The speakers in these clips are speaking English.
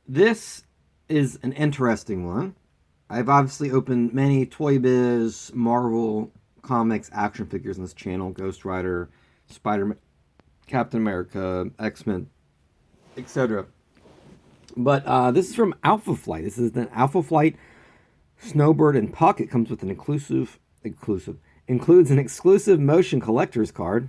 This is an interesting one. I've obviously opened many Toy Biz, Marvel Comics action figures on this channel: Ghost Rider, Spider Man, Captain America, X Men, etc. But this is from Alpha Flight. This is an Alpha Flight Snowbird and Puck. It comes with an includes an exclusive motion collector's card.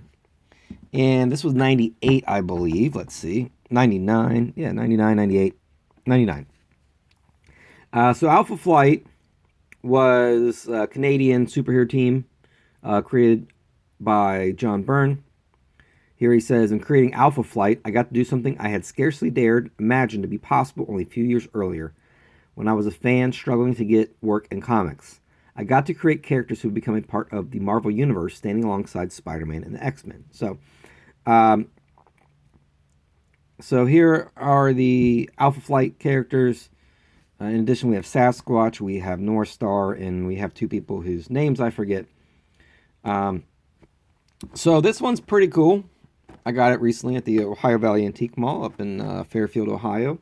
And this was 98, I believe. Let's see. 99. Yeah, 99, 98, 99. So Alpha Flight was a Canadian superhero team created by John Byrne. Here he says, in creating Alpha Flight, I got to do something I had scarcely dared imagine to be possible only a few years earlier, when I was a fan struggling to get work in comics. I got to create characters who would become a part of the Marvel Universe, standing alongside Spider-Man and the X-Men. Um, so here are the Alpha Flight characters. In addition, we have Sasquatch, we have North Star, and we have two people whose names I forget. So this one's pretty cool. I got it recently at the Ohio Valley Antique Mall up in Fairfield, Ohio.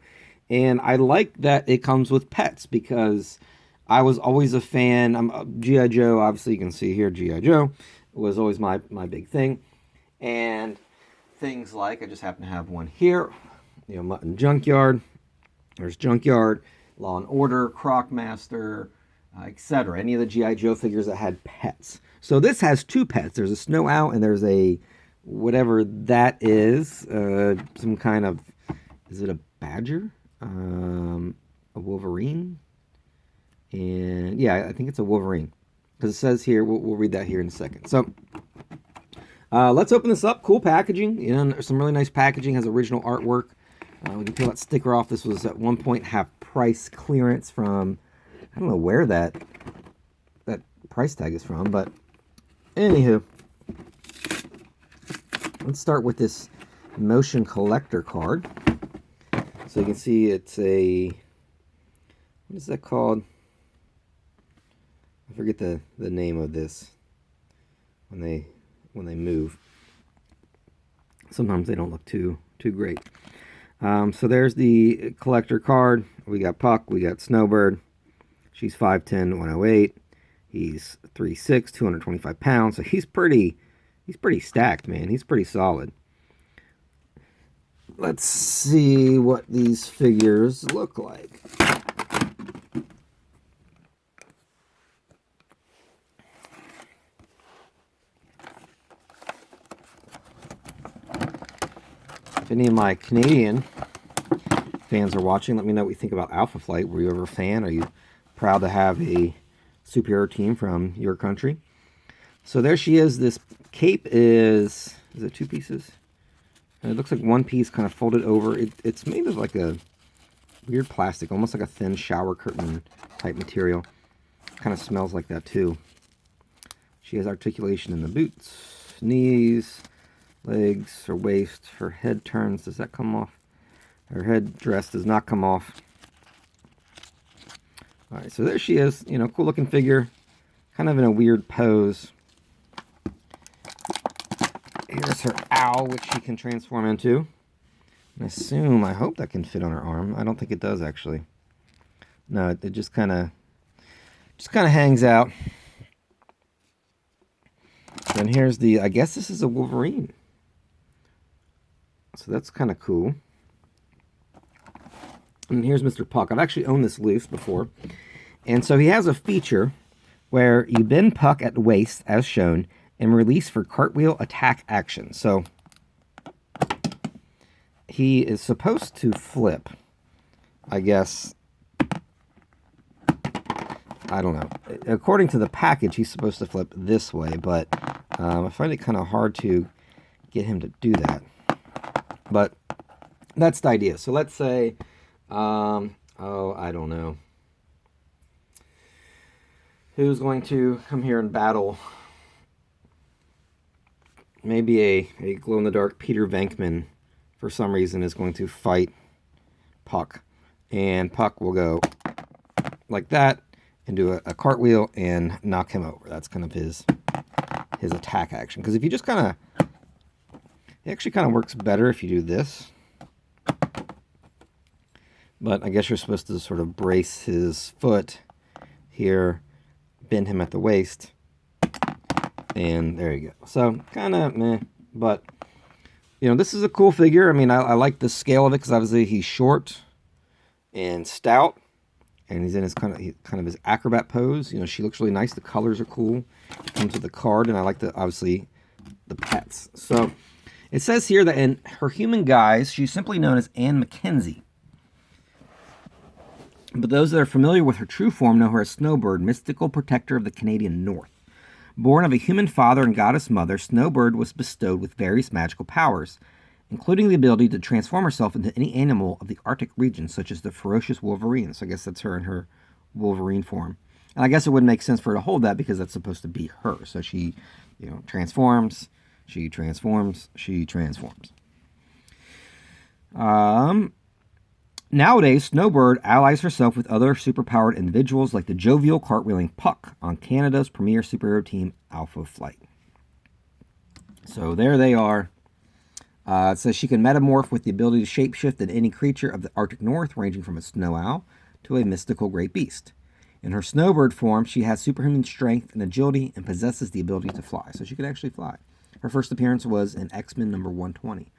And I like that it comes with pets because I was always a fan. G.I. Joe, obviously you can see here, G.I. Joe was always my big thing. And things like, I just happen to have one here, Mutton Junkyard. There's Junkyard, Law and Order, Crocmaster, etc. Any of the G.I. Joe figures that had pets. So this has two pets. There's a Snow Owl and there's a whatever that is, some kind of, is it a badger? A Wolverine? And yeah, I think it's a Wolverine. Because it says here, we'll read that here in a second. So let's open this up. Cool packaging. Some really nice packaging. Has original artwork. We can peel that sticker off. This was at one point half price clearance from, I don't know where that price tag is from, but anywho, let's start with this motion collector card. So you can see it's a, what is that called? I forget the name of this when they move. Sometimes they don't look too great. So there's the collector card. We got Puck, we got Snowbird. She's 5'10", 108. He's 3'6", 225 pounds. So he's pretty stacked, man. He's pretty solid. Let's see what these figures look like. If any of my Canadian fans are watching, let me know what you think about Alpha Flight. Were you ever a fan? Are you proud to have a superhero team from your country? So there she is. This cape is it two pieces? And it looks like one piece kind of folded over. It's made of like a weird plastic, almost like a thin shower curtain type material. Kind of smells like that too. She has articulation in the boots, knees, legs, her waist, her head turns. Does that come off? Her head dress does not come off. All right, so there she is. Cool looking figure. Kind of in a weird pose. Here's her owl, which she can transform into. I hope that can fit on her arm. I don't think it does, actually. No, it just kind of hangs out. And here's I guess this is a Wolverine. So that's kind of cool. And here's Mr. Puck. I've actually owned this loose before. And so he has a feature where you bend Puck at the waist, as shown, and release for cartwheel attack action. So he is supposed to flip, I guess. I don't know. According to the package, he's supposed to flip this way, but I find it kind of hard to get him to do that. But that's the idea. So let's say, I don't know. Who's going to come here and battle? Maybe a glow-in-the-dark Peter Venkman, for some reason, is going to fight Puck. And Puck will go like that and do a cartwheel and knock him over. That's kind of his attack action. Because if you just kind of... It actually kind of works better if you do this. But I guess you're supposed to sort of brace his foot here, bend him at the waist, and there you go. So kind of meh, but this is a cool figure. I mean, I like the scale of it because obviously he's short and stout, and he's in his kind of his acrobat pose. She looks really nice. The colors are cool. It comes with the card, and I like obviously the pets. So it says here that in her human guise, she's simply known as Anne Mackenzie. But those that are familiar with her true form know her as Snowbird, mystical protector of the Canadian North. Born of a human father and goddess mother, Snowbird was bestowed with various magical powers, including the ability to transform herself into any animal of the Arctic region, such as the ferocious Wolverine. So I guess that's her in her Wolverine form. And I guess it would make sense for her to hold that because that's supposed to be her. So she, transforms, she transforms, she transforms. Nowadays, Snowbird allies herself with other superpowered individuals like the jovial cartwheeling Puck on Canada's premier superhero team, Alpha Flight. So there they are. It says she can metamorph with the ability to shapeshift in any creature of the Arctic North, ranging from a snow owl to a mystical great beast. In her Snowbird form, she has superhuman strength and agility and possesses the ability to fly. So she can actually fly. Her first appearance was in X-Men number 120.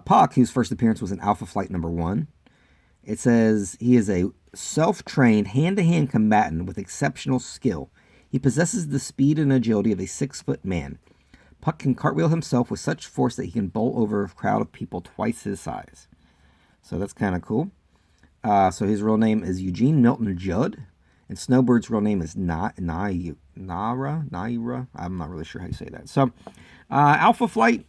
Puck, whose first appearance was in Alpha Flight number 1. It says he is a self-trained, hand-to-hand combatant with exceptional skill. He possesses the speed and agility of a 6-foot man. Puck can cartwheel himself with such force that he can bowl over a crowd of people twice his size. So that's kind of cool. So his real name is Eugene Milton Judd, and Snowbird's real name is Naira. I'm not really sure how you say that. So Alpha Flight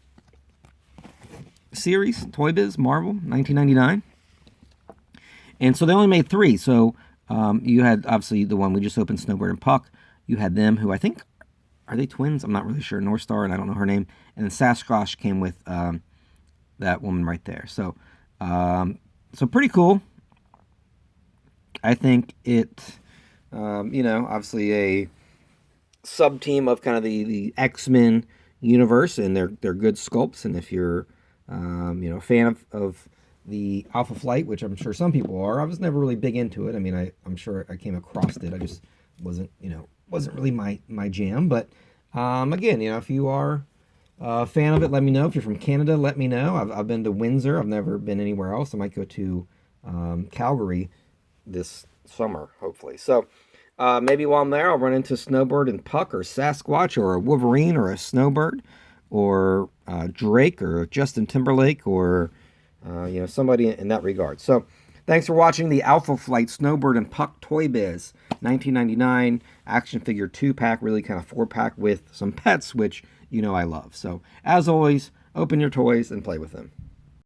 series, Toy Biz, Marvel, 1999. And so they only made 3. So you had, obviously, the one we just opened, Snowbird and Puck. You had them, who I think, are they twins? I'm not really sure. North Star, and I don't know her name. And then Sasquatch came with that woman right there. So, so pretty cool. I think it, obviously a sub-team of kind of the X-Men universe, and they're good sculpts. And if you're a fan of the Alpha Flight, which I'm sure some people are, I was never really big into it. I mean, I'm sure I came across it. I just wasn't really my jam. But again, if you are a fan of it, let me know. If you're from Canada, let me know. I've been to Windsor. I've never been anywhere else. I might go to Calgary this summer, hopefully. So maybe while I'm there, I'll run into Snowbird and Puck, or Sasquatch, or a Wolverine, or a Snowbird, or Drake, or Justin Timberlake, or somebody in that regard. So thanks for watching the Alpha Flight Snowbird and Puck Toy Biz 1999 action figure 2-pack, really kind of 4-pack with some pets, which I love. So as always, open your toys and play with them.